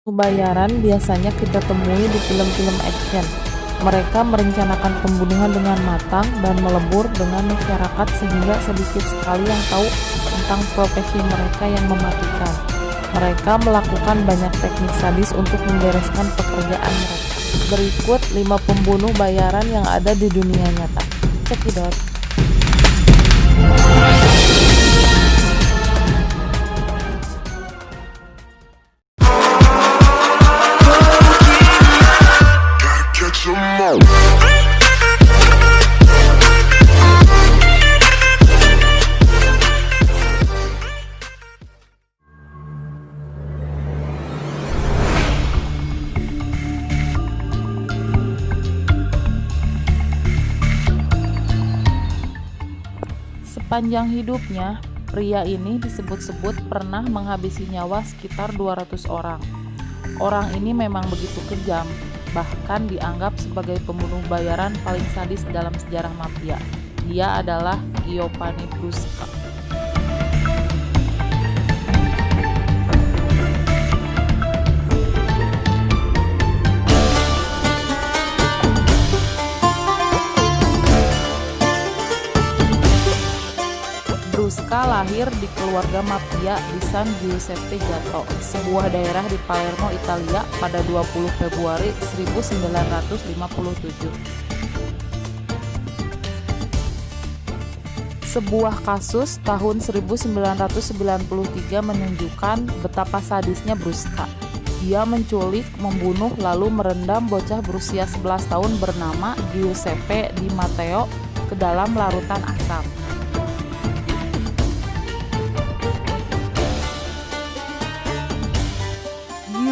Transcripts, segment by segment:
Bayaran biasanya kita temui di film-film action. Mereka merencanakan pembunuhan dengan matang dan melebur dengan masyarakat sehingga sedikit sekali yang tahu tentang profesi mereka yang mematikan. Mereka melakukan banyak teknik sadis untuk membereskan pekerjaan mereka. Berikut 5 pembunuh bayaran yang ada di dunia nyata. Cekidot. Sepanjang hidupnya, pria ini disebut-sebut pernah menghabisi nyawa sekitar 200 orang. Orang ini memang begitu kejam, bahkan dianggap sebagai pembunuh bayaran paling sadis dalam sejarah mafia. Dia adalah Giovanni Brusca. Brusca lahir di keluarga mafia di San Giuseppe Jato, sebuah daerah di Palermo, Italia pada 20 Februari 1957. Sebuah kasus tahun 1993 menunjukkan betapa sadisnya Brusca. Dia menculik, membunuh, lalu merendam bocah berusia 11 tahun bernama Giuseppe Di Matteo ke dalam larutan asam.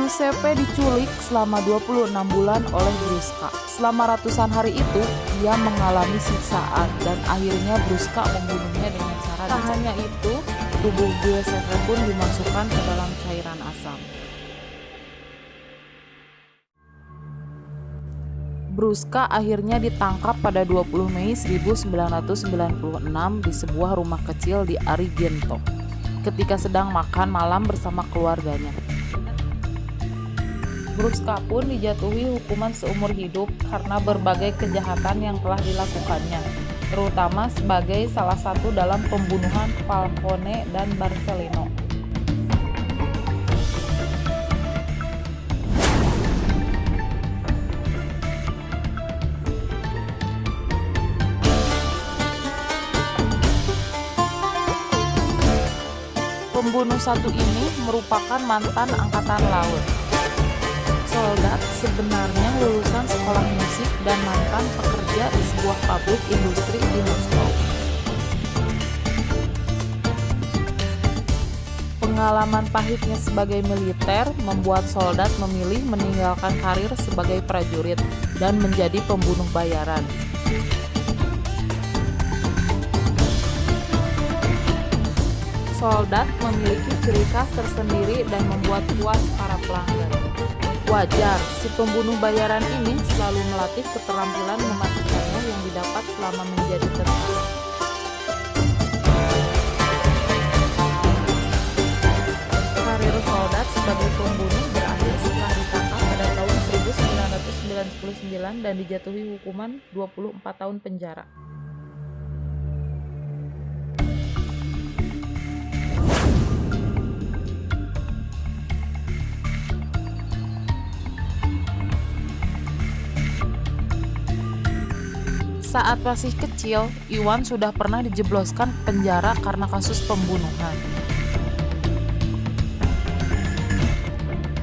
Giuseppe diculik selama 26 bulan oleh Brusca. Selama ratusan hari itu, dia mengalami siksaan dan akhirnya Brusca membunuhnya dengan cara tak hanya itu, tubuh Giuseppe pun dimasukkan ke dalam cairan asam. Brusca akhirnya ditangkap pada 20 Mei 1996 di sebuah rumah kecil di Agrigento ketika sedang makan malam bersama keluarganya. Brusca pun dijatuhi hukuman seumur hidup karena berbagai kejahatan yang telah dilakukannya, terutama sebagai salah satu dalam pembunuhan Falcone dan Borsellino. Pembunuh satu ini merupakan mantan angkatan laut. Soldat sebenarnya lulusan sekolah musik dan mantan pekerja di sebuah pabrik industri di Moskow. Pengalaman pahitnya sebagai militer membuat Soldat memilih meninggalkan karir sebagai prajurit dan menjadi pembunuh bayaran. Soldat memiliki ciri khas tersendiri dan membuat puas para pelanggan. Wajar, si pembunuh bayaran ini selalu melatih keterampilan mematikannya yang didapat selama menjadi tentara. Karir Soldat sebagai pembunuh berakhir setelah ditangkap pada tahun 1999 dan dijatuhi hukuman 24 tahun penjara. Saat masih kecil, Iwan sudah pernah dijebloskan ke penjara karena kasus pembunuhan.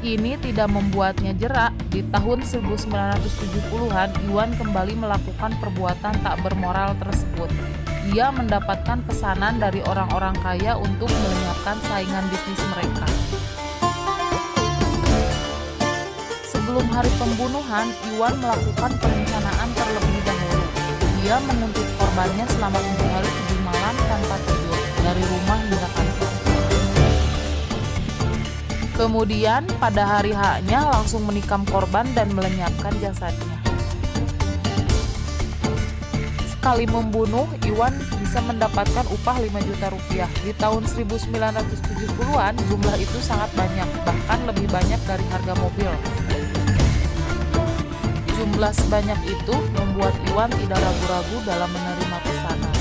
Ini tidak membuatnya jera. Di tahun 1970-an, Iwan kembali melakukan perbuatan tak bermoral tersebut. Ia mendapatkan pesanan dari orang-orang kaya untuk melenyapkan saingan bisnis mereka. Sebelum hari pembunuhan, Iwan melakukan perencanaan terlebih dahulu. Dia menuntut korbannya selama 7 hari 7 malam tanpa tidur, dari rumah hingga kantor. Kemudian pada hari H-nya langsung menikam korban dan melenyapkan jasadnya. Sekali membunuh, Iwan bisa mendapatkan upah 5 juta rupiah. Di tahun 1970-an, jumlah itu sangat banyak, bahkan lebih banyak dari harga mobil. Jumlah sebanyak itu membuat Iwan tidak ragu-ragu dalam menerima pesanan.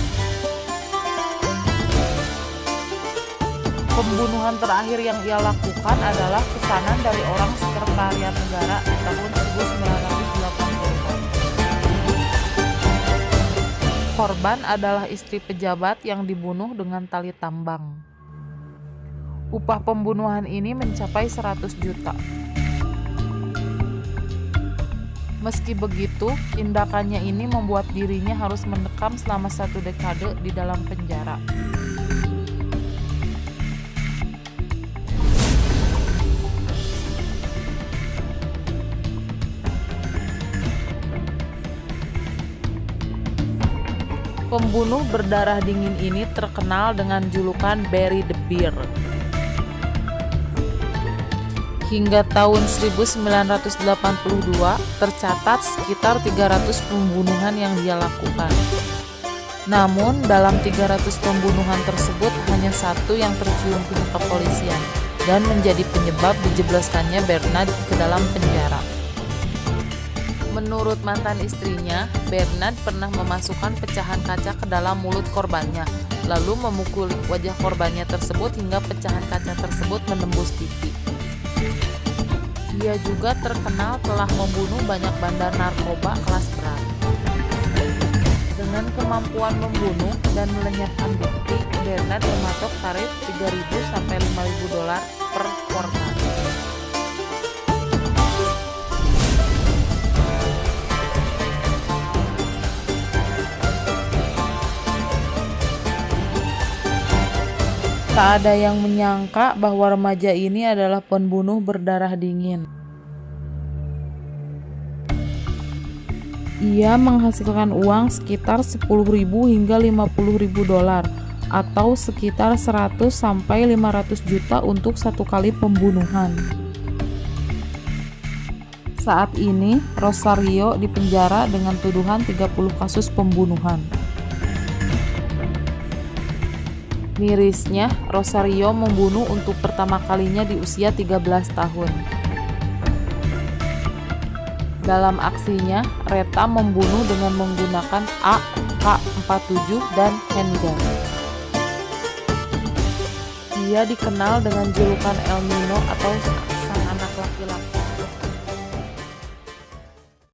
Pembunuhan terakhir yang ia lakukan adalah pesanan dari orang sekretariat negara di tahun 1980-an. Korban adalah istri pejabat yang dibunuh dengan tali tambang. Upah pembunuhan ini mencapai 100 juta. Meski begitu, tindakannya ini membuat dirinya harus mendekam selama 1 dekade di dalam penjara. Pembunuh berdarah dingin ini terkenal dengan julukan Barry the Bear. Hingga tahun 1982, tercatat sekitar 300 pembunuhan yang dia lakukan. Namun, dalam 300 pembunuhan tersebut, hanya satu yang tercium pihak kepolisian dan menjadi penyebab dijebloskannya Bernard ke dalam penjara. Menurut mantan istrinya, Bernard pernah memasukkan pecahan kaca ke dalam mulut korbannya, lalu memukuli wajah korbannya tersebut hingga pecahan kaca tersebut menembus pipi. Dia juga terkenal telah membunuh banyak bandar narkoba kelas berat. Dengan kemampuan membunuh dan melenyapkan bukti, Bernard mematok tarif 3.000 sampai 5.000 dolar per korban. Tak ada yang menyangka bahwa remaja ini adalah pembunuh berdarah dingin. Ia menghasilkan uang sekitar 10.000 hingga 50.000 dolar atau sekitar 100 sampai 500 juta untuk satu kali pembunuhan. Saat ini, Rosario dipenjara dengan tuduhan 30 kasus pembunuhan. Mirisnya, Rosario membunuh untuk pertama kalinya di usia 13 tahun. Dalam aksinya, Reta membunuh dengan menggunakan AK-47 dan handgun. Dia dikenal dengan julukan El Nino atau